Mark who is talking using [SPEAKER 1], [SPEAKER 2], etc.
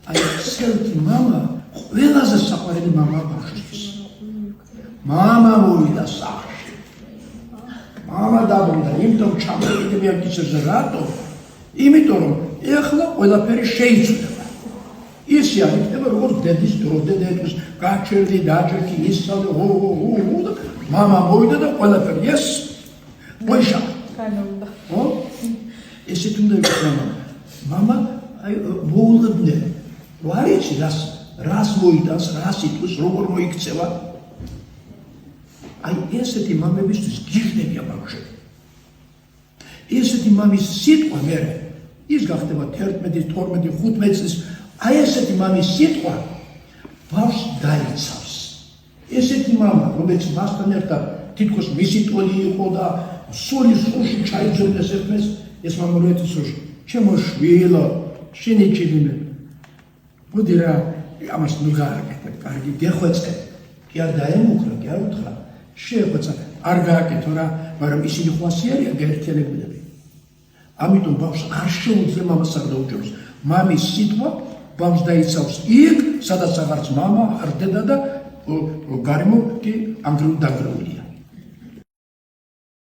[SPEAKER 1] აი ცელთი მამა ყველაზე საყვარელი მამა ბავშვისთვის. მამა მოვიდა სახლში. მამა დაბრუნდა, იმიტომ ჩამოვიდები ამ კისერზე რატო? იმიტომ რომ ეხლა ყველაფერი შეიცვლება. ისე არ იქნება როგორც დედის დრო, დედათვის გაჩერდი, დაჭერდი, ისწავლე, და მამა მოვიდა და ყველაფერი ეს მოიშალა.
[SPEAKER 2] განაუდა.
[SPEAKER 1] ხო? ესეთ უნდა იყოს მამა აი მოულებდნენ. რო არ იცი რას მოიტანს, რას იტყვის, როგორ მოიქცევა. აი ესეთი მამებისთვის გიხდებია ბავშვები. ესეთი მამის სიტყვა მე ის გახდება 11, 12, 15 წლის აი ესეთი მამის სიტყვა ბავშვს დაიცავს. ესეთი მამა, რომელიც მასთან ერთად თითქოს მისი ტოლი იყო და სული სულში ჩაიძვენდეს ერთმანეთს, ეს მამა რო ეთქვას, ჩემო შვილო, შენი ჭირიმე. მოდი რა, ამას ნუ გააკეთე, კარგი, გეხვეწე. კი არ დაემუქრა, კი არ უთხრა. შეხვეწა, არ გააკეთო რა, მაგრამ ისინი ხვასი არიან გაერთიანებულები. ამიტომ ბავშვს არ შეუძლია მამას არ დაუჯეროს. მამის სიტყვა ბავშვს დაიცავს იქ, სადაც აღარც მამა, არ დედა და გარემო კი ანგრეულ დანგრეულია.